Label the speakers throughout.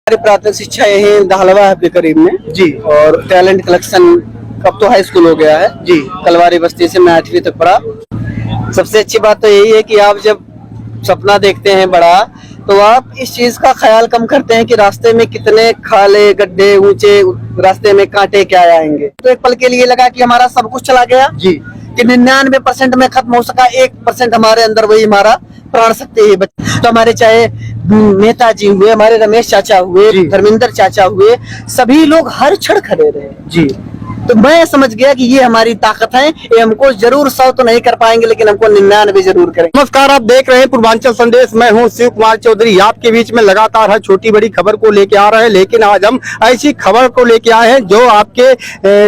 Speaker 1: हमारी प्राथमिक शिक्षा यही दाहलवा है के करीब में
Speaker 2: जी।
Speaker 1: और टैलेंट कलेक्शन अब तो हाई स्कूल हो गया है
Speaker 2: जी।
Speaker 1: कलवारी बस्ती से मैं 8वीं तक पढ़ा। सबसे अच्छी बात तो यही है कि आप जब सपना देखते हैं बड़ा तो आप इस चीज का ख्याल कम करते हैं कि रास्ते में कितने खाले गड्ढे ऊंचे, रास्ते में कांटे क्या आएंगे। तो एक पल के लिए लगा कि हमारा सब कुछ चला गया
Speaker 2: जी,
Speaker 1: कि 99% में खत्म हो सका, 1% हमारे अंदर वही हमारा प्राण शक्ति है। तो हमारे चाहे नेताजी हुए, हमारे रमेश चाचा हुए, धर्मेंद्र चाचा हुए, सभी लोग हर क्षण खड़े रहे
Speaker 2: जी।
Speaker 1: तो मैं समझ गया कि ये हमारी ताकत है। ये हमको जरूर 100 तो नहीं कर पाएंगे लेकिन हमको 99 जरूर करेंगे।
Speaker 2: नमस्कार, आप देख रहे हैं पूर्वांचल संदेश। मैं हूं शिव कुमार चौधरी। आपके बीच में लगातार हर छोटी बड़ी खबर को लेके आ रहे हैं, लेकिन आज हम ऐसी खबर को लेके आए हैं जो आपके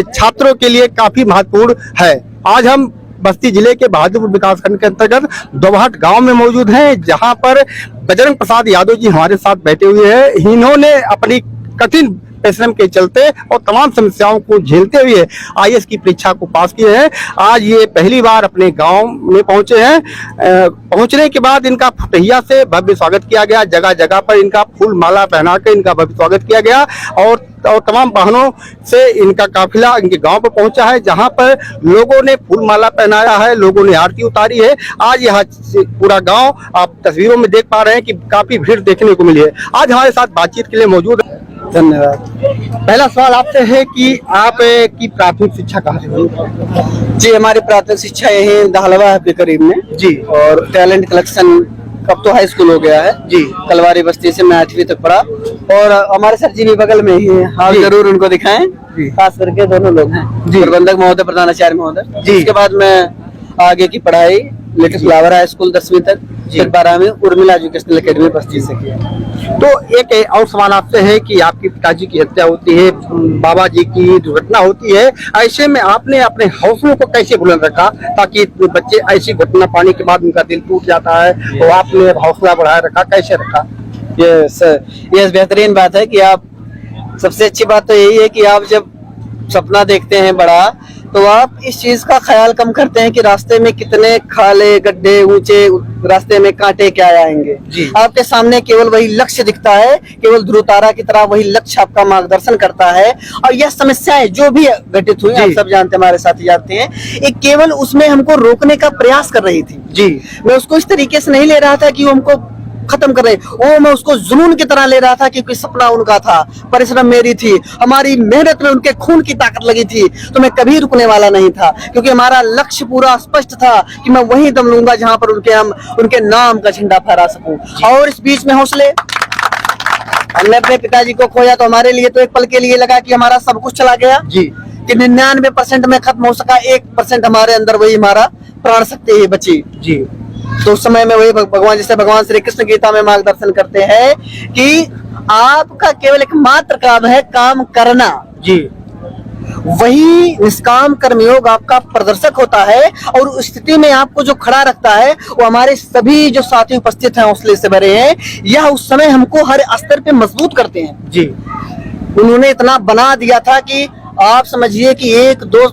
Speaker 2: छात्रों के लिए काफी महत्वपूर्ण है। आज हम बस्ती जिले के बहादुरपुर विकासखंड के अंतर्गत दोभाट गांव में मौजूद हैं, जहां पर बजरंग प्रसाद यादव जी हमारे साथ बैठे हुए हैं। इन्होंने अपनी कठिन परिश्रम के चलते और तमाम समस्याओं को झेलते हुए आईएएस की परीक्षा को पास किए हैं। आज ये पहली बार अपने गांव में पहुंचे हैं। पहुंचने के बाद इनका फुटहिया से भव्य स्वागत किया गया। जगह जगह पर इनका फूल माला पहना कर इनका भव्य स्वागत किया गया और तमाम वाहनों से इनका काफिला इनके गांव पर पहुंचा है, जहां पर लोगों ने फूल माला पहनाया है, लोगों ने आरती उतारी है। आज यहाँ पूरा गांव आप तस्वीरों में देख पा रहे हैं कि काफी भीड़ देखने को मिली है। आज हमारे साथ बातचीत के लिए मौजूद है।
Speaker 1: धन्यवाद।
Speaker 2: पहला सवाल आपसे है कि आप की प्राथमिक शिक्षा कहाँ से हुई?
Speaker 1: जी, हमारी प्राथमिक शिक्षा यही दाहलवा है के करीब में
Speaker 2: जी।
Speaker 1: और टैलेंट कलेक्शन अब तो हाई स्कूल हो गया है
Speaker 2: जी।
Speaker 1: कलवारी बस्ती से मैं 8वीं तक पढ़ा और हमारे सर जी भी बगल में ही हैं। हाँ, जरूर उनको दिखाएं। खास करके दोनों लोग हैं, प्रबंधक महोदय, प्रधानाचार्य महोदय जी। इसके बाद मैं आगे की पढ़ाई लिटिल फ्लावर हाई स्कूल 10वीं तक, फिर 12वीं उर्मिला एजुकेशनल एकेडमी बस्ती से किया।
Speaker 2: तो एक और सवाल आपसे है कि आपके पिताजी की हत्या होती है, बाबा जी की दुर्घटना होती है, ऐसे में आपने अपने हौसलों को कैसे बुलंद रखा ताकि बच्चे ऐसी घटना पाने के बाद उनका दिल टूट जाता है, तो आपने हौसला बढ़ाए रखा, कैसे रखा?
Speaker 1: ये बेहतरीन बात है कि आप, सबसे अच्छी बात तो यही है कि आप जब सपना देखते हैं बड़ा तो आप इस चीज का ख्याल कम करते हैं कि रास्ते में कितने खाले गड्ढे ऊंचे, रास्ते में कांटे क्या आएंगे। आपके सामने केवल वही लक्ष्य दिखता है, केवल ध्रुव तारा की तरह वही लक्ष्य आपका मार्गदर्शन करता है। और यह समस्याएं जो भी घटित हुई, आप सब जानते हैं, हमारे साथी जानते हैं, एक केवल उसमें हमको रोकने का प्रयास कर रही थी जी। मैं उसको इस तरीके से नहीं ले रहा था कि वो हमको खत्म कर रहे, वो मैं उसको जुनून की तरह ले रहा था क्योंकि सपना उनका था, परिश्रम मेरी थी, हमारी मेहनत में उनके खून की ताकत लगी थी, तो मैं कभी रुकने वाला नहीं था क्योंकि हमारा लक्ष्य पूरा स्पष्ट था कि मैं वहीं दम लूंगा जहां पर उनके नाम का झंडा फहरा सकूं। और इस बीच में हौसले, हमने अपने पिताजी को खोया तो हमारे लिए तो एक पल के लिए लगा कि हमारा सब कुछ चला गया जी, कि 99% में खत्म हो सका, 1% हमारे अंदर वही हमारा प्राण शक्ति बची जी। तो उस समय में वही भगवान, जैसे भगवान श्री कृष्ण गीता में मार्गदर्शन करते हैं कि आपका केवल एक मात्र काम है काम करना जी। वही निष्काम कर्मयोग आपका प्रदर्शक होता है और उस स्थिति में आपको जो खड़ा रखता है वो हमारे सभी जो साथी उपस्थित हैं हौसले से भरे हैं। यह उस समय हमको हर स्तर पे मजबूत करते हैं जी। उन्होंने इतना बना दिया था कि आप समझिए कि 1-2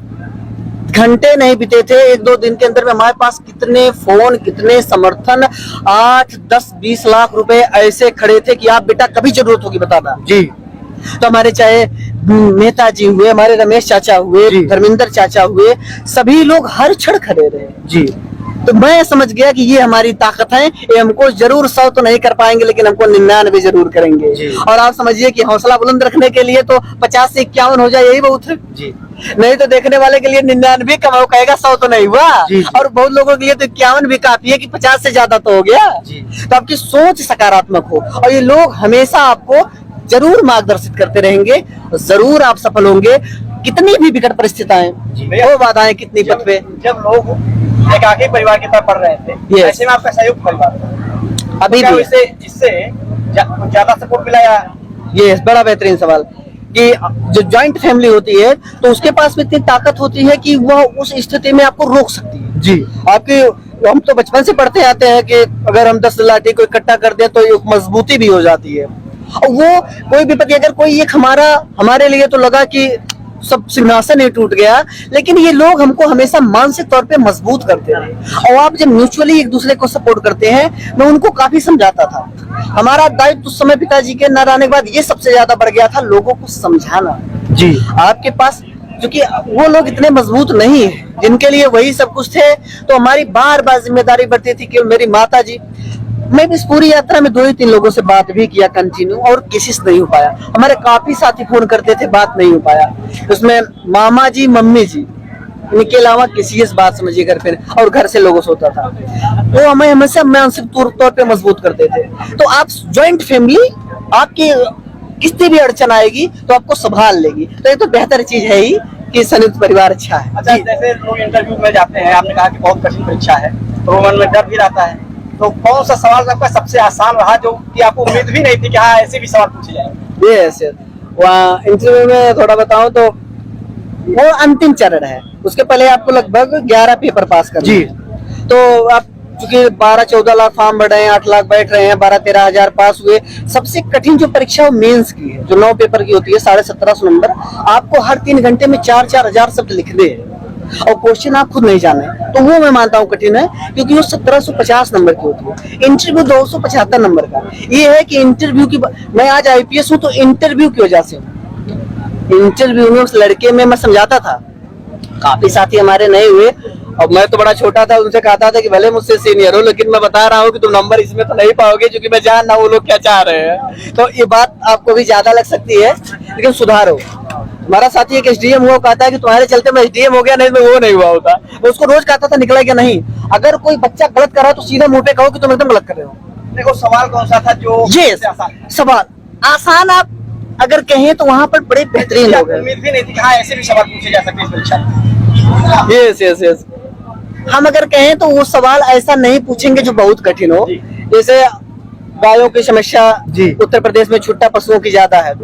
Speaker 1: घंटे नहीं बीते थे, 1-2 दिन के अंदर में हमारे पास कितने फोन, कितने समर्थन, 8, 10, 20 लाख रुपए ऐसे खड़े थे कि आप बेटा कभी जरूरत होगी बताना जी। तो हमारे चाहे नेताजी हुए, हमारे रमेश चाचा हुए, धर्मेंद्र चाचा हुए, सभी लोग हर क्षण खड़े रहे जी। तो मैं समझ गया कि ये हमारी ताकत है। ये हमको जरूर 100 तो नहीं कर पाएंगे लेकिन हमको 99 जरूर करेंगे। और आप समझिए कि हौसला बुलंद रखने के लिए तो 50 से 51 हो जाए यही बहुत है जी। नहीं तो देखने वाले के लिए 99 कम कहेगा, 100 तो नहीं हुआ जी। और बहुत लोगों के लिए तो 51 भी काफी है कि 50 से ज्यादा तो हो गया जी। तो आपकी सोच सकारात्मक हो और ये लोग हमेशा आपको जरूर मार्गदर्शित करते रहेंगे, जरूर आप सफल होंगे। कितनी भी विकट परिस्थितियां, वो बाधाएं कितनी पथ पे, जब लोग एकाकी परिवार की तरफ पढ़ रहे थे, ऐसे में आपका सहयोग परिवार अभी भी जिससे ज्यादा सपोर्ट मिला या? ये बड़ा बेहतरीन सवाल कि जो जॉइंट फैमिली होती है तो उसके पास में इतनी ताकत होती है कि वह उस स्थिति में आपको रोक सकती है जी। आपकी, हम तो बचपन से पढ़ते आते हैं कि अगर हम 10 लाठी को इकट्ठा कर दें तो एक मजबूती भी हो जाती है। और वो कोई विपत्ति, अगर कोई एक हमारे लिए तो लगा कि सब सिंहासन ही टूट गया, लेकिन ये लोग हमको हमेशा मानसिक तौर पे मजबूत करते हैं। और आप जब म्यूचुअली एक दूसरे को सपोर्ट करते हैं, मैं उनको काफी समझाता था हमारा दायित्व उस समय पिताजी के न रहने के बाद ये सबसे ज्यादा बढ़ गया था, लोगों को समझाना।
Speaker 2: जी।
Speaker 1: आपके पास क्योंकि वो लोग इतने मजबूत नहीं है जिनके लिए वही सब कुछ थे, तो हमारी बार बार जिम्मेदारी बढ़ती थी कि मेरी माता जी, मैं भी इस पूरी यात्रा में 2 ही 3 लोगों से बात भी किया कंटिन्यू, और किसी से नहीं हो पाया। हमारे काफी साथी फोन करते थे, बात नहीं हो पाया। उसमें मामा जी, मम्मी जी, इनके अलावा किसी से बात समझिए घर पे, और घर से लोगों से होता था, वो हमें हमेशा मानसिक तौर पे मजबूत करते थे। तो आप ज्वाइंट फैमिली, आपकी कितनी भी अड़चन आएगी तो आपको संभाल लेगी, तो ये तो बेहतर चीज है ही कि संयुक्त परिवार अच्छा है।
Speaker 3: अच्छा, जैसे लोग इंटरव्यू में जाते हैं, आपने कहा कि बहुत कठिन परीक्षा है, तो मन में डर भी रहता है, तो कौन सा सवाल आपका सबसे आसान रहा जो कि आपको उम्मीद भी नहीं थी कि हाँ ऐसे भी सवाल पूछे जाएंगे?
Speaker 1: यस, वहाँ इंटरव्यू में थोड़ा बताऊं तो वो अंतिम चरण है, उसके पहले आपको लगभग 11 पेपर पास करने
Speaker 2: जी।
Speaker 1: हैं। तो आप चूंकि 12-14 लाख फॉर्म बढ़े हैं, 8 लाख बैठ रहे हैं, 12-13 हजार पास हुए। सबसे कठिन जो परीक्षा है वो मेंस की है, जो 9 पेपर की होती है, 1750 नंबर। आपको हर 3 घंटे में 4-4 हजार शब्द लिखने हैं, और क्वेश्चन आप खुद नहीं जाने, तो वो मैं मानता हूँ कठिन है, क्योंकि वो 1750 नंबर की होती है। इंटरव्यू 275 नंबर का। ये है कि इंटरव्यू की, मैं आज IPS हूँ तो इंटरव्यू की वजह से हूँ। इंटरव्यू में उस लड़के में मैं समझाता था, काफी साथी हमारे नए हुए, और मैं तो बड़ा छोटा था, उनसे कहता था कि भले मुझसे सीनियर हो, लेकिन मैं बता रहा हूँ कि तुम नंबर इसमें तो नहीं पाओगे, क्योंकि मैं जान रहा हूँ वो लोग क्या चाह रहे हैं। तो ये बात आपको भी ज्यादा लग सकती है, लेकिन सुधारो। हमारा साथी एक SDM हुआ, कहता है कि तुम्हारे चलते मैं SDM हो गया, नहीं तो वो नहीं हुआ होता। मैं उसको रोज कहता था, निकला क्या नहीं। अगर कोई बच्चा गलत कर रहा है तो सीधा मुंह पे कहो कि तुम एकदम गलत कर रहे हो।
Speaker 3: देखो, सवाल कौन सा था जो
Speaker 1: ये
Speaker 3: सबसे आसान है?
Speaker 1: सवाल आसान आप अगर कहें तो वहां पर बड़े बेहतरीन लोग हैं।
Speaker 3: उम्मीद भी नहीं थी कि हाँ ऐसे भी सवाल पूछे जा सकते हैं इस परीक्षा में।
Speaker 1: यस यस यस, हम अगर कहें तो वो सवाल ऐसा नहीं पूछेंगे जो बहुत कठिन हो। जैसे गायों की समस्या
Speaker 2: जी।
Speaker 1: उत्तर प्रदेश में छुट्टा पशुओं की ज्यादा है,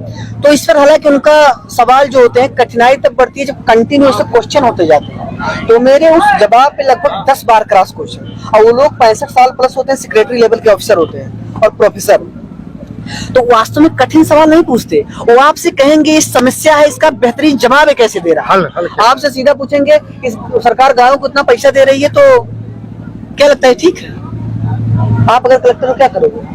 Speaker 1: तो इस पर हालांकि उनका सवाल जो होते हैं कठिनाई तब बढ़ती है जब कंटिन्यूस क्वेश्चन होते जाते हैं। तो मेरे उस जवाब पे लगभग 10 बार क्रॉस क्वेश्चन, और वो लोग 65 साल प्लस होते हैं, सेक्रेटरी लेवल के ऑफिसर होते हैं और प्रोफेसर। तो वास्तव में कठिन सवाल नहीं पूछते, वो आपसे कहेंगे इस समस्या है, इसका बेहतरीन जवाब है कैसे दे रहा है।
Speaker 2: हल
Speaker 1: आपसे सीधा पूछेंगे इस सरकार गायों को इतना पैसा दे रही है, तो क्या लगता है ठीक है? आप अगर कलेक्टर हो क्या करोगे?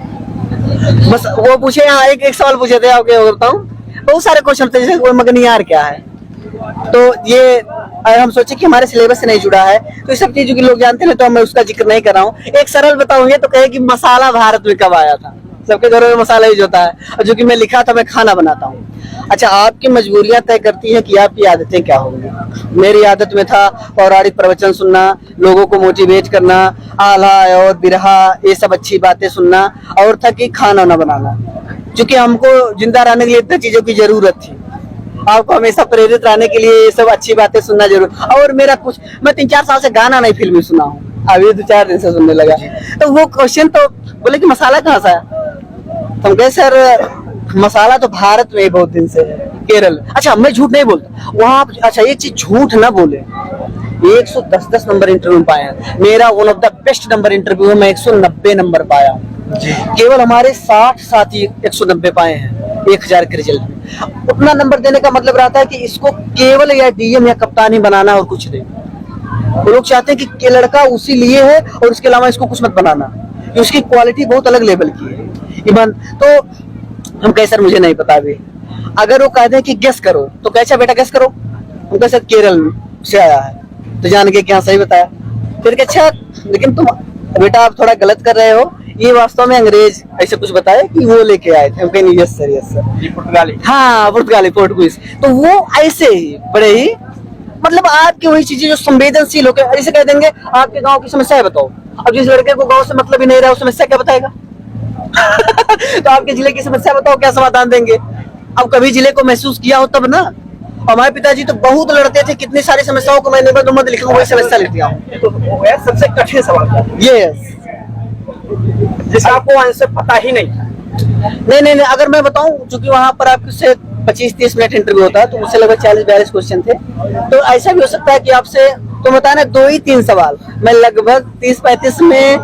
Speaker 1: बस वो पूछे, हाँ एक सवाल पूछे थे, आपको बताऊं, बहुत सारे क्वेश्चन थे, जैसे कोई मगनियार क्या है। तो ये अगर हम सोचे कि हमारे सिलेबस से नहीं जुड़ा है, तो इस सब चीजों के लोग जानते हैं, तो मैं उसका जिक्र नहीं कर रहा हूँ। एक सरल बताऊंगे तो कहे कि मसाला भारत में कब आया था। सबके घरों में मसाला यूज होता है, और जो कि मैं लिखा था, मैं खाना बनाता हूँ। अच्छा, आपकी मजबूरियां तय करती हैं कि आपकी आदतें क्या होंगी। मेरी आदत में था पौराणिक प्रवचन सुनना, लोगों को मोटिवेट करना, आला और बिरहा, ये सब अच्छी बातें सुनना, और था कि खाना ना बनाना, क्योंकि हमको जिंदा रहने के लिए इतनी चीजों की जरूरत थी। आपको हमेशा प्रेरित रहने के लिए ये सब अच्छी बातें सुनना जरूर। और मेरा कुछ, मैं 3-4 साल से गाना नहीं फिल्मी सुना हूँ, अभी 2-4 दिन से सुनने लगा। तो वो क्वेश्चन तो बोले कि मसाला कहाँ से आया, तो हम कहे सर मसाला तो भारत में बहुत दिन से है, केरल। अच्छा, मैं झूठ नहीं बोलता वहाँ। अच्छा, एक चीज झूठ ना बोले, 110 नंबर इंटरव्यू पाए हैं। मेरा one of the best number interview है, मैं 190 नंबर पाया। केवल हमारे 60 साथी 190 पाए हैं 1000 के रिजल्ट में। उतना नंबर देने का मतलब रहता है कि इसको केवल या DM या कप्तान ही बनाना और कुछ नहीं। वो लोग चाहते हैं कि लड़का उसी लिए है और उसके अलावा इसको कुछ मत बनाना, कि उसकी क्वालिटी बहुत अलग लेवल की है। ईमान तो हम कहे सर मुझे नहीं पता अभी। अगर वो कहते हैं कि गेस करो, तो कैसा बेटा गेस करो, हम कहे सर केरल से आया है, तो जान के क्या सही बताया। फिर अच्छा, लेकिन तुम बेटा आप थोड़ा गलत कर रहे हो, ये वास्तव में अंग्रेज ऐसे कुछ बताया कि वो लेके आए थे। हम कहें यस सर।
Speaker 3: पुर्तगाली,
Speaker 1: हाँ पुर्तगाली, पोर्टुगीज। तो वो ऐसे ही बड़े ही, मतलब आपकी वही चीजें जो संवेदनशील होकर ऐसे कह देंगे, आपके गांव की समस्या है बताओ। अब जिस लड़के को गांव से मतलब ही नहीं रहा, वो समस्या क्या बताएगा? तो आपके जिले की समस्या बताओ, क्या समाधान देंगे? अब कभी जिले को महसूस किया हो तब ना। हमारे पिताजी तो बहुत लड़ते थे, कितनी सारी समस्याओं को मैं निबंध लिखूं, वही समस्या लिख दिया हूं।
Speaker 3: तो वो है सबसे कठिन सवाल था,
Speaker 1: यस,
Speaker 3: जिसका आपको आंसर पता ही नहीं।
Speaker 1: नहीं, अगर मैं बताऊं, चूंकि वहां पर आपसे 25-30 मिनट इंटरव्यू होता है, तो मुझसे लगभग 40-42 क्वेश्चन थे। तो ऐसा भी हो सकता है कि आपसे तो बताना 2 ही 3 सवाल, मैं लगभग 30-35 में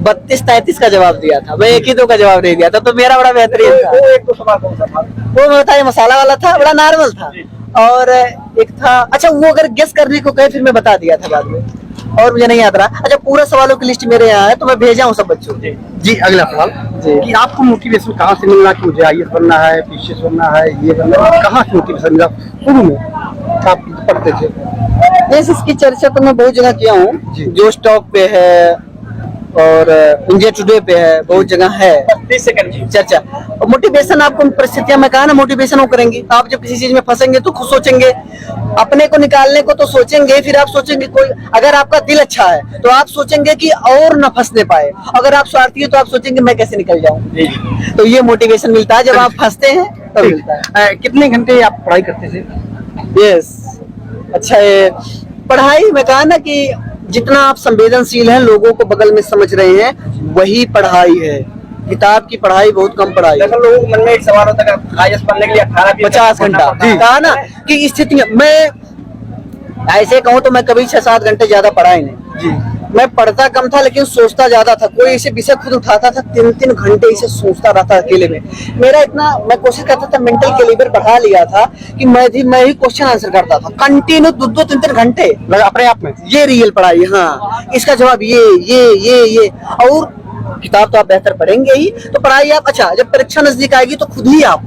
Speaker 1: 32-33 का जवाब दिया था। मैं 1 ही 2 का जवाब नहीं दिया था, तो मेरा बड़ा बेहतरीन था।
Speaker 3: वो एक तो सवाल कौन सा था?
Speaker 1: वो मैं बताया मसाला वाला था, बड़ा नॉर्मल था। और एक था, अच्छा वो अगर गेस करने को कहे फिर मैं बता दिया था बाद में, और मुझे नहीं याद रहा। अच्छा, पूरा सवालों की लिस्ट मेरे यहाँ है तो मैं भेजा हूँ सब बच्चों को।
Speaker 2: जी, अगला सवाल
Speaker 1: जी।
Speaker 2: कि आपको मोटिवेशन कहाँ से मिलना कि मुझे आईएएस बनना है, पीसीएस बनना है, ये बनना है, कहाँ से मोटिवेशन मिला शुरू में आप पढ़ते थे?
Speaker 1: बस इसकी चर्चा तो मैं बहुत जगह किया हूँ,
Speaker 2: जी।
Speaker 1: जो स्टॉक पे है और इंडिया टुडे पे है, बहुत जगह है
Speaker 3: 30 सेकंड जी।
Speaker 1: चर्चा। और मोटिवेशन आपको परिस्थितियां में कहा ना, मोटिवेशन वो करेंगी। आप जब किसी चीज में फंसेंगे तो खुद सोचेंगे, अपने को निकालने को तो सोचेंगे, फिर आप सोचेंगे कोई, अगर आपका दिल अच्छा है तो आप सोचेंगे कि और न फंसने पाए, अगर आप स्वार्थी है तो आप सोचेंगे मैं कैसे निकल जाऊं। तो ये मोटिवेशन मिलता है जब आप फंसते हैं तब मिलता है।
Speaker 2: कितने घंटे आप पढ़ाई करते थे?
Speaker 1: यस, अच्छा है पढ़ाई में कहा ना कि जितना आप संवेदनशील हैं, लोगों को बगल में समझ रहे हैं, वही पढ़ाई है। किताब की पढ़ाई बहुत कम पढ़ाई है।
Speaker 3: दरअसल लोगों के मन में एक सवाल होता है कि आईएएस बनने के लिए
Speaker 1: 50 घंटा कहा ना कि स्थितियां, मैं ऐसे कहूँ तो मैं कभी 6-7 घंटे ज्यादा पढ़ा ही नहीं
Speaker 2: जी।
Speaker 1: मैं पढ़ता कम था लेकिन सोचता ज्यादा था। कोई ऐसे विषय खुद उठाता था, 3-3 घंटे इसे सोचता रहता अकेले में। मेरा इतना, मैं कोशिश करता था, मेंटल कैलिबर बढ़ा लिया था कि मैं ही क्वेश्चन आंसर करता था कंटिन्यू 2-3 घंटे
Speaker 2: अपने आप में।
Speaker 1: ये रियल पढ़ाई, हाँ इसका जवाब ये और किताब तो आप बेहतर पढ़ेंगे ही तो पढ़ाई आप, अच्छा जब परीक्षा नजदीक आएगी तो खुद ही आप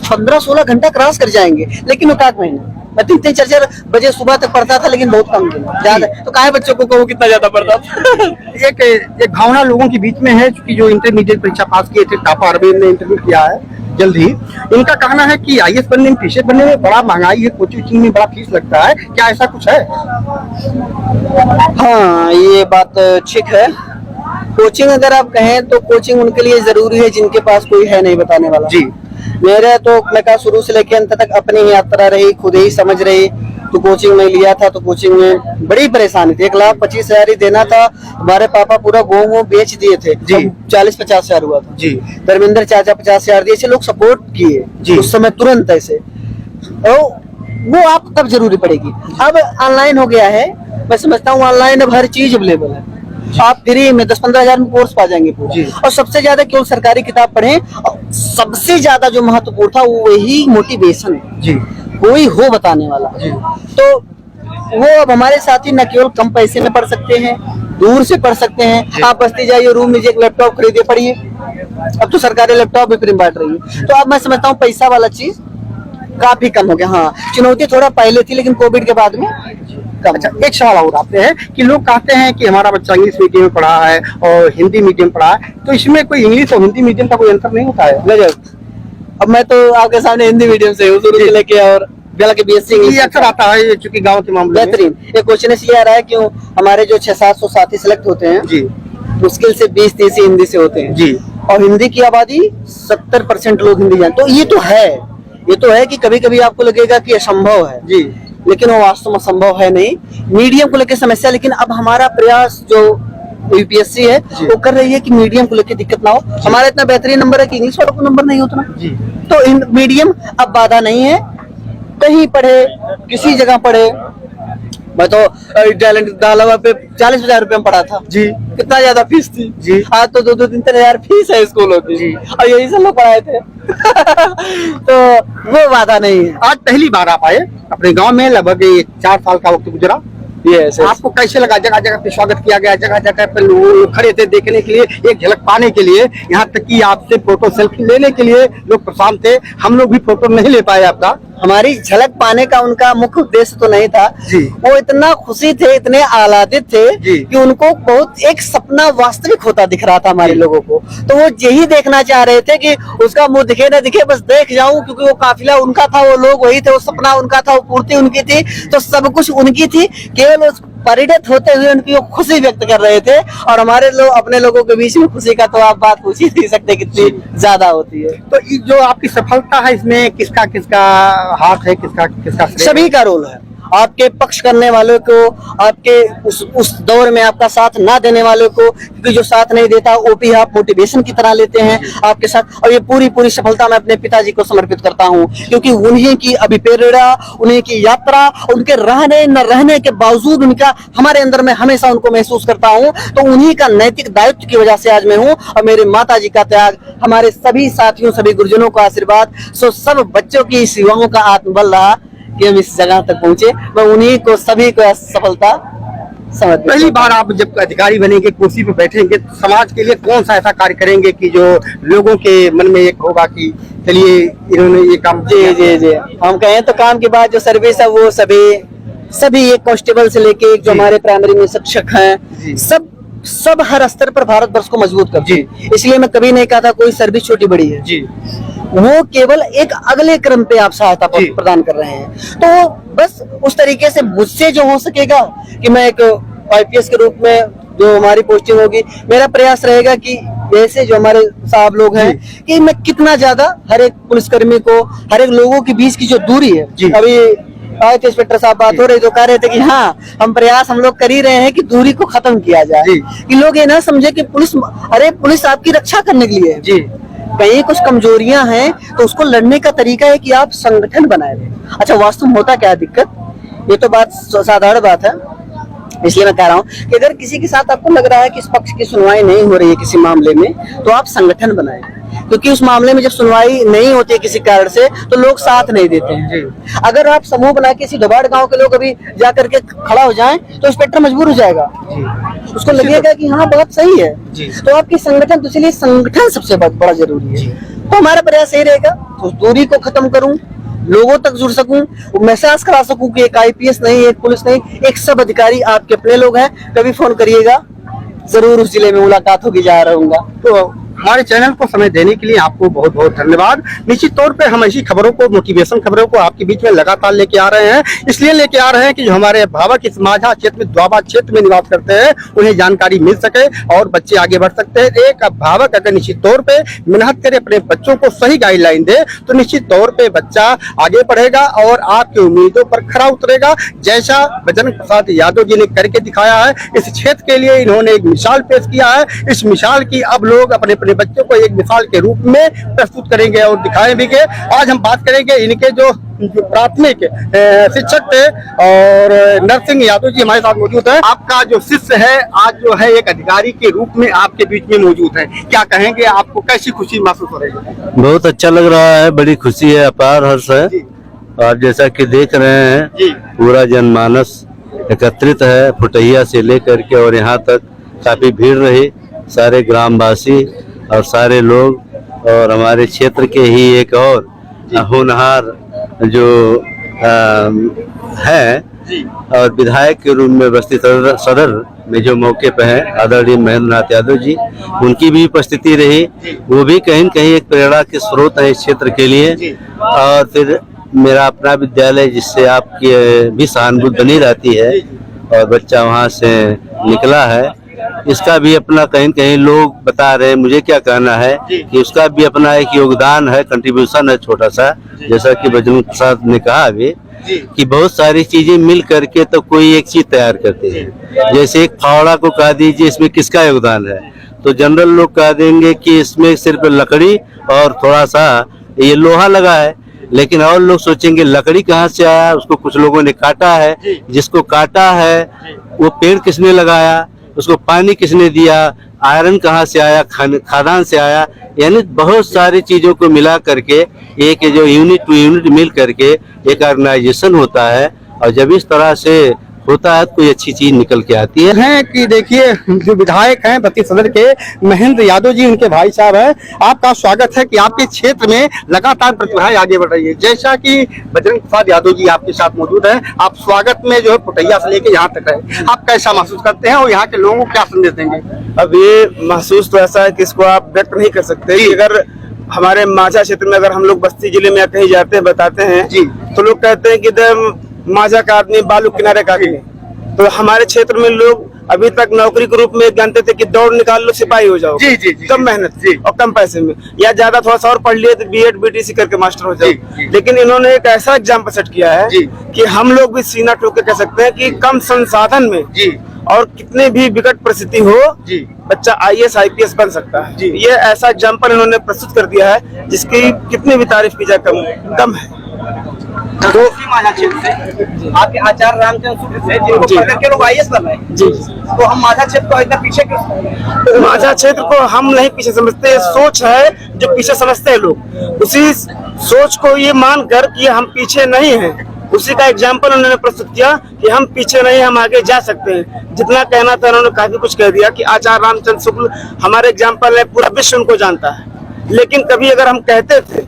Speaker 1: 15-16 घंटा क्रॉस कर जाएंगे। लेकिन वो महीने मैं 3-4 बजे सुबह तक पढ़ता था, लेकिन बहुत कम दिन ज्यादा। तो काहे बच्चों को कहूँ कितना ज्यादा पढ़ता था।
Speaker 2: एक भावना लोगों के बीच में है, क्योंकि जो इंटरमीडिएट परीक्षा पास किए थे, टापा अरविंद ने इंटरव्यू किया है जल्द ही, इनका कहना है कि आईएएस बनने में, पीसीएस बनने में बड़ा महंगाई है, कोचिंग में बड़ा फीस लगता है, क्या ऐसा कुछ है?
Speaker 1: हाँ ये बात ठीक है। कोचिंग अगर आप कहें तो कोचिंग उनके लिए जरूरी है जिनके पास कोई है नहीं बताने वाला।
Speaker 2: जी।
Speaker 1: मेरे तो मैं कहा शुरू से लेकर अंत तक अपनी ही यात्रा रही, खुद ही समझ रही। तो कोचिंग में लिया था तो कोचिंग में बड़ी परेशानी थी। 1,25,000 ही देना था। हमारे पापा पूरा गेहूं बेच दिए थे
Speaker 2: जी।
Speaker 1: 40-50 हजार हुआ था
Speaker 2: जी।
Speaker 1: धर्मेंद्र चाचा 50,000 दिए। ऐसे लोग सपोर्ट किए
Speaker 2: जी।
Speaker 1: उस समय तुरंत ऐसे, तो वो आप तब जरूरी पड़ेगी। अब ऑनलाइन हो गया है, मैं समझता हूँ ऑनलाइन अब हर चीज अवेलेबल है। आप फ्री में 10-15 हजार में कोर्स पा जाएंगे पूरा। और सबसे ज्यादा केवल सरकारी किताब पढ़ें। सबसे ज्यादा जो महत्वपूर्ण था वो वही मोटिवेशन
Speaker 2: जी।
Speaker 1: कोई हो बताने वाला।
Speaker 2: जी।
Speaker 1: तो वो अब हमारे साथी न केवल कम पैसे में पढ़ सकते हैं, दूर से पढ़ सकते हैं। आप बस्ती जाइए, रूम लीजिए, एक लैपटॉप खरीदिए, पढ़िए। अब तो सरकारी लैपटॉप भी फ्री बांट रही है। तो अब मैं समझता हूँ पैसा वाला चीज काफी कम हो गया। हाँ चुनौती थोड़ा पहले थी, लेकिन कोविड के बाद में कम।
Speaker 2: अच्छा, एक सवाल और आते हैं कि लोग कहते हैं कि हमारा बच्चा इंग्लिश मीडियम में पढ़ा है और हिंदी मीडियम पढ़ा है, तो इसमें कोई इंग्लिश और हिंदी मीडियम का कोई अंतर नहीं होता है?
Speaker 1: गजब। अब मैं तो आपके सामने हिंदी मीडियम से हूँ शुरू से लेके, और हालांकि बीएससी
Speaker 2: ये अक्सर आता है, चूंकि गांव के मामले में।
Speaker 1: बेहतरीन। ये क्वेश्चन इसलिए आ रहा है क्यों, हमारे जो 600-700 साथी सिलेक्ट होते हैं
Speaker 2: जी,
Speaker 1: मुश्किल से 20-30 हिंदी से होते हैं
Speaker 2: जी।
Speaker 1: और हिंदी की आबादी 70% लोग हिंदी जानते। तो ये तो है कि कभी कभी आपको लगेगा कि असंभव है
Speaker 2: जी,
Speaker 1: लेकिन वो वास्तव में संभव है नहीं। मीडियम को लेकर समस्या, लेकिन अब हमारा प्रयास जो यूपीएससी है वो कर रही है कि मीडियम को लेकर दिक्कत ना हो। हमारा इतना बेहतरीन नंबर है कि इंग्लिश वालों को नंबर नहीं होता ना
Speaker 2: जी।
Speaker 1: तो इन मीडियम अब बाधा नहीं है। कहीं पढ़े, किसी जगह पढ़े। मैं तो टैलेंट दालावा पे 40,000 रुपए में पढ़ा था
Speaker 2: जी।
Speaker 1: कितना ज्यादा फीस थी
Speaker 2: जी।
Speaker 1: आज तो 2-3 हजार फीस है स्कूलों की
Speaker 2: जी।
Speaker 1: और यही सब लोग पढ़ाए थे। तो वो बाधा नहीं है।
Speaker 2: आज पहली बार आप आए अपने गांव में, लगभग 4 साल का वक्त गुजरा। आपको कैसे लगा? जगह जगह पे स्वागत किया गया, जगह जगह पे लोग खड़े थे देखने के लिए, एक झलक पाने के लिए, यहाँ तक कि आपसे फोटो सेल्फी लेने के लिए लोग परेशान थे। हम लोग भी फोटो नहीं ले पाए आपका।
Speaker 1: हमारी झलक पाने का उनका मुख्य उद्देश्य तो नहीं था
Speaker 2: जी।
Speaker 1: वो इतना खुशी थे, इतने आह्लादित थे
Speaker 2: जी।
Speaker 1: कि उनको बहुत एक सपना वास्तविक होता दिख रहा था हमारे लोगों को। तो वो यही देखना चाह रहे थे कि उसका मुंह दिखे ना दिखे, बस देख जाऊं, क्योंकि वो काफिला उनका था, वो लोग वही थे, वो सपना उनका था, वो पूर्ति उनकी थी, तो सब कुछ उनकी थी। केवल उस परिणत होते हुए उनकी वो खुशी व्यक्त कर रहे थे। और हमारे लोग अपने लोगों के बीच में खुशी का तो आप बात पूछ ही नहीं सकते कितनी ज्यादा होती है।
Speaker 2: तो ये जो आपकी सफलता है, इसमें किसका किसका हाथ है, किसका किसका श्रेय?
Speaker 1: सभी का रोल है। आपके पक्ष करने वालों को, आपके उस दौर में आपका साथ ना देने वालों को, क्योंकि जो साथ नहीं देता वो भी आप मोटिवेशन की तरह लेते हैं आपके साथ। और ये पूरी सफलता मैं अपने पिताजी को समर्पित करता हूँ, क्योंकि उन्हीं की अभिप्रेरणा, उन्हीं की यात्रा, उनके रहने न रहने के बावजूद उनका हमारे अंदर में हमेशा उनको महसूस करता हूँ। तो उन्हीं का नैतिक दायित्व की वजह से आज मैं हूँ। और मेरे माता जी का त्याग, हमारे सभी साथियों, सभी गुरुजनों का आशीर्वाद, सब बच्चों की सेवाओं का आत्मबल रहा कि हम इस जगह तक पहुंचे। मैं उन्हीं को, सभी को सफलता समझ गए।
Speaker 2: पहली बार आप जब अधिकारी बनेंगे, कुर्सी पे बैठेंगे, तो समाज के लिए कौन सा ऐसा कार्य करेंगे कि जो लोगों के मन में एक होगा कि चलिए इन्होंने ये काम
Speaker 1: जी जी जी, हम कहें तो काम के बाद जो सर्विस है वो सभी एक कांस्टेबल से लेके एक जो
Speaker 2: जी।
Speaker 1: हमारे प्राइमरी में शिक्षक
Speaker 2: जी।
Speaker 1: हैं, सब हर स्तर पर भारत वर्ष को मजबूत करते हैं। इसलिए मैं कभी नहीं कहा था कोई सर्विस छोटी बड़ी है,
Speaker 2: जी
Speaker 1: वो केवल एक अगले क्रम पे आप सहायता
Speaker 2: जी।
Speaker 1: प्रदान कर रहे हैं। तो बस उस तरीके से मुझसे जो हो सकेगा कि मैं एक आईपीएस के रूप में जो हमारी पोस्टिंग होगी, मेरा प्रयास रहेगा कि ऐसे जो हमारे साहब लोग हैं कि मैं कितना ज्यादा हर एक पुलिसकर्मी को, हर एक लोगों के बीच की जो दूरी है,
Speaker 2: जी।
Speaker 1: अभी आए थे इंस्पेक्टर साहब बात हो रही तो कह रहे थे कि हाँ हम प्रयास हम लोग कर ही रहे हैं कि दूरी को खत्म किया जाए,
Speaker 2: जी।
Speaker 1: कि लोग ये ना समझे कि पुलिस आपकी रक्षा करने के लिए है।
Speaker 2: जी
Speaker 1: कहीं कुछ कमजोरियां हैं तो उसको लड़ने का तरीका है कि आप संगठन बनाए रहे। अच्छा, वास्तव में होता क्या है दिक्कत, ये तो बात साधारण बात है। इसलिए मैं कह रहा हूँ कि अगर किसी के साथ आपको लग रहा है कि इस पक्ष की सुनवाई नहीं हो रही है किसी मामले में, तो आप संगठन बनाएं, क्योंकि उस मामले में जब सुनवाई नहीं होती है किसी कारण से तो लोग साथ नहीं देते हैं। अगर आप समूह बना के किसी डबाड़ गांव के लोग अभी जा करके खड़ा हो जाएं तो इंस्पेक्टर मजबूर हो जाएगा, उसको लगेगा कि हाँ बात सही है। तो आपकी संगठन, तो इसलिए संगठन सबसे बड़ा जरूरी है। तो हमारा प्रयास यही रहेगा तो दूरी को खत्म करूं, लोगों तक जुड़ सकूं, महसूस करा सकूं कि एक आईपीएस नहीं, एक पुलिस नहीं, एक सब अधिकारी आपके अपने लोग हैं। कभी फोन करिएगा, जरूर उस जिले में मुलाकात होगी, जा रहूंगा।
Speaker 2: तो हमारे चैनल को समय देने के लिए आपको बहुत बहुत धन्यवाद। निश्चित तौर पे हम ऐसी खबरों को, मोटिवेशन खबरों को आपके बीच में लगातार लेके आ रहे हैं। इसलिए लेके आ रहे हैं कि जो हमारे अभिभावक इस माझा क्षेत्र में, द्वाबा क्षेत्र में निवास करते हैं, उन्हें जानकारी मिल सके और बच्चे आगे बढ़ सकते हैं। एक अभिभावक अगर निश्चित तौर पे मेहनत करे, अपने बच्चों को सही गाइडलाइन दे, तो निश्चित तौर पे बच्चा आगे बढ़ेगा और आपकी उम्मीदों पर खरा उतरेगा। जैसा बजरंग प्रसाद यादव जी ने करके दिखाया है, इस क्षेत्र के लिए इन्होंने एक मिसाल पेश किया है। इस मिसाल की अब लोग अपने बच्चों को एक मिसाल के रूप में प्रस्तुत करेंगे और दिखाएंगे। आज हम बात करेंगे इनके जो प्राथमिक शिक्षक थे और नरसिंह यादव जी हमारे साथ मौजूद है। आपका जो शिष्य है आज जो है एक अधिकारी के रूप में आपके बीच में मौजूद है, क्या कहेंगे, आपको कैसी खुशी महसूस हो रही है?
Speaker 4: बहुत अच्छा लग रहा है, बड़ी खुशी है, अपार हर्ष है। और जैसा कि देख रहे हैं पूरा जनमानस एकत्रित है, फुटहिया से लेकर के और यहाँ तक काफी भीड़ रही। सारे ग्रामवासी और सारे लोग और हमारे क्षेत्र के ही एक और होनहार जो है और विधायक के रूप में बस्ती सदर में जो मौके पे है आदरणीय महेंद्र नाथ यादव जी, उनकी भी उपस्थिति रही। वो भी कहीं न कहीं एक प्रेरणा के स्रोत है इस क्षेत्र के लिए। और फिर मेरा अपना विद्यालय जिससे आपकी भी सहानुभूति बनी रहती है और बच्चा वहाँ से निकला है, इसका भी अपना कहीं कहीं लोग बता रहे हैं। मुझे क्या कहना है कि उसका भी अपना एक योगदान है, कंट्रीब्यूशन है छोटा सा। जैसा कि बजरंग प्रसाद ने कहा अभी कि बहुत सारी चीजें मिल करके तो कोई एक चीज तैयार करते हैं। जैसे एक फावड़ा को कह दीजिए इसमें किसका योगदान है, तो जनरल लोग कह देंगे कि इसमें सिर्फ लकड़ी और थोड़ा सा ये लोहा लगा है, लेकिन और लोग सोचेंगे लकड़ी कहाँ से आया, उसको कुछ लोगों ने काटा है। जिसको काटा है वो पेड़ किसने लगाया, उसको पानी किसने दिया, आयरन कहाँ से आया, खादान से आया। यानी बहुत सारी चीजों को मिला करके एक जो यूनिट टू यूनिट मिल करके एक ऑर्गेनाइजेशन होता है। और जब इस तरह से होता है कोई अच्छी चीज निकल के आती है।
Speaker 2: कि देखिए जो विधायक हैं बस्ती सदर के महेंद्र यादव जी, उनके भाई साहब हैं। आपका स्वागत है कि आपके क्षेत्र में लगातार प्रतिभाएं आगे बढ़ रही है। जैसा कि बजरंग प्रसाद यादव जी आपके साथ मौजूद हैं, आप स्वागत में जो है पुटैया से लेके यहाँ तक है, आप कैसा महसूस करते हैं और यहाँ के लोगों को क्या संदेश देंगे?
Speaker 5: अब ये महसूस तो ऐसा है कि इसको आप व्यक्त नहीं कर सकते कि अगर हमारे माझा क्षेत्र में अगर हम लोग बस्ती जिले में कहीं जाते हैं, बताते हैं जी, तो लोग कहते हैं कि माझा का आदमी बालू किनारे का आदमी। तो हमारे क्षेत्र में लोग अभी तक नौकरी के रूप में जानते थे कि दौड़ निकाल लो सिपाही हो जाओ, जी, कम मेहनत जी और कम पैसे में, या ज्यादा थोड़ा सा और पढ़ लिए तो बीएड बीटीसी करके मास्टर हो जाओ। लेकिन इन्होंने एक ऐसा एग्जाम्पल सेट किया है कि हम लोग भी सीना ठोक के कह सकते हैं कि कम संसाधन में और कितने भी विकट परिस्थिति हो बच्चा आईएएस आईपीएस बन सकता है। ये ऐसा एग्जाम्पल इन्होंने प्रस्तुत कर दिया है जिसकी कितनी भी तारीफ की जाए कम है।
Speaker 3: तो माझा क्षेत्र से आपके आचार्य रामचंद्र से जिनको पढ़ के लोग आईएएस बन रहे हैं जी, तो हम माझा क्षेत्र को इतना पीछे क्यों?
Speaker 5: माझा क्षेत्र को हम नहीं पीछे समझते, सोच है जो पीछे समझते हैं लोग। उसी सोच को ये मानकर कि हम पीछे नहीं हैं, उसी का एग्जाम्पल उन्होंने प्रस्तुत किया कि हम पीछे नहीं, हम आगे जा सकते हैं। जितना कहना था उन्होंने काफी कुछ कह दिया कि आचार्य रामचंद्र शुक्ल हमारे एग्जाम्पल है, पूरा विश्व उनको जानता है। लेकिन कभी अगर हम कहते थे,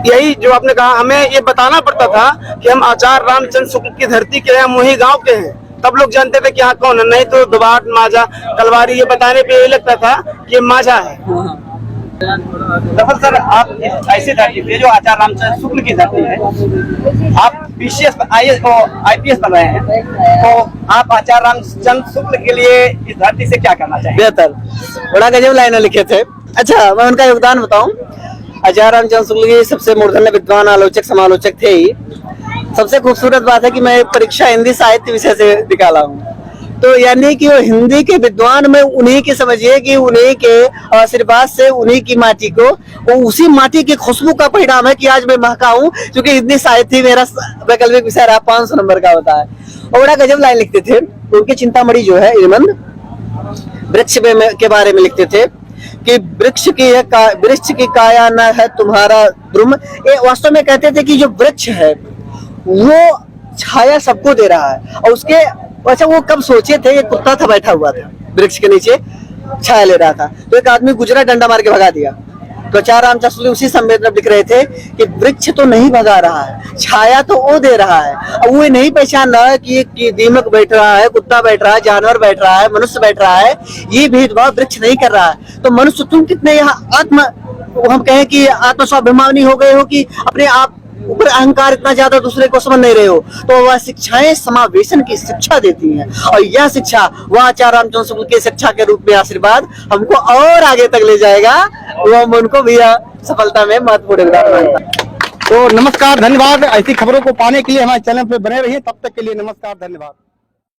Speaker 5: यही जो आपने कहा, हमें ये बताना पड़ता था कि हम आचार्य रामचंद्र शुक्ल की धरती के हैं, हम वही गाँव के हैं, तब लोग जानते थे कि हाँ कौन है। नहीं तो दुबाट, माझा, कलवारी ये बताने पे यही लगता था कि ये माझा है।
Speaker 3: दरअसल सर, आप इस ऐसी धरती पे जो आचार्य रामचंद्र शुक्ल की धरती है, आप BCS IAS और IPS बन रहे हैं, तो आप आचार्य रामचंद्र शुक्ल के लिए इस धरती से क्या करना चाहिए?
Speaker 1: बेहतर, बड़ा गजब लाइनें लिखे थे। अच्छा, मैं उनका योगदान बताऊं। आचार्य रामचंद्र शुक्ल की सबसे मूर्धन्य विद्वान, आलोचक, समालोचक थे ही। सबसे खूबसूरत बात है कि मैं परीक्षा हिंदी साहित्य विषय से निकाला हूँ, तो यानी कि वो हिंदी के विद्वान में उन्हीं की, समझिए कि उन्हीं के आशीर्वाद से, उन्हीं की माटी को, वो उसी माटी की खुशबू का परिणाम है कि आज मैं महका हूँ, क्योंकि हिंदी साहित्य मेरा वैकल्पिक विषय रहा, 500 नंबर का होता है। और बड़ा गजब लाइन लिखते थे। उनके चिंतामणि जो है इरमंद वृक्ष के बारे में लिखते थे कि वृक्ष की काया न है तुम्हारा द्रुम। ये वास्तव में कहते थे कि जो वृक्ष है वो छाया सबको दे रहा है, और उसके, अच्छा वो कब सोचे थे, ये कुत्ता था बैठा हुआ था वृक्ष के नीचे, छाया ले रहा था, तो एक आदमी गुजरा, डंडा मार के भगा दिया। तो आचार्य रामचंद्र शुक्ल उसी संवेद में लिख रहे थे कि वृक्ष तो नहीं भगा रहा है, छाया तो वो दे रहा है। अब वो नहीं पहचान रहा है कि दीमक बैठ रहा है, कुत्ता बैठ रहा है, जानवर बैठ रहा है, मनुष्य बैठ रहा है, ये भेदभाव वृक्ष नहीं कर रहा है। तो मनुष्य तुम कितने यहाँ हम कहें कि आत्म स्वाभिमानी हो गए हो कि अपने आप ऊपर अहंकार इतना ज्यादा, दूसरे को समझ नहीं रहे हो। तो वह शिक्षाएं समावेशन की शिक्षा देती हैं, और यह शिक्षा वह आचार्य रामचंद्र शुक्ल की शिक्षा के रूप में आशीर्वाद हमको और आगे तक ले जाएगा। वो हम उनको भी सफलता में महत्वपूर्ण योगदान मानता है।
Speaker 2: तो नमस्कार, धन्यवाद। ऐसी खबरों को पाने के लिए हमारे चैनल पर बने रहिए। तब तक के लिए नमस्कार, धन्यवाद।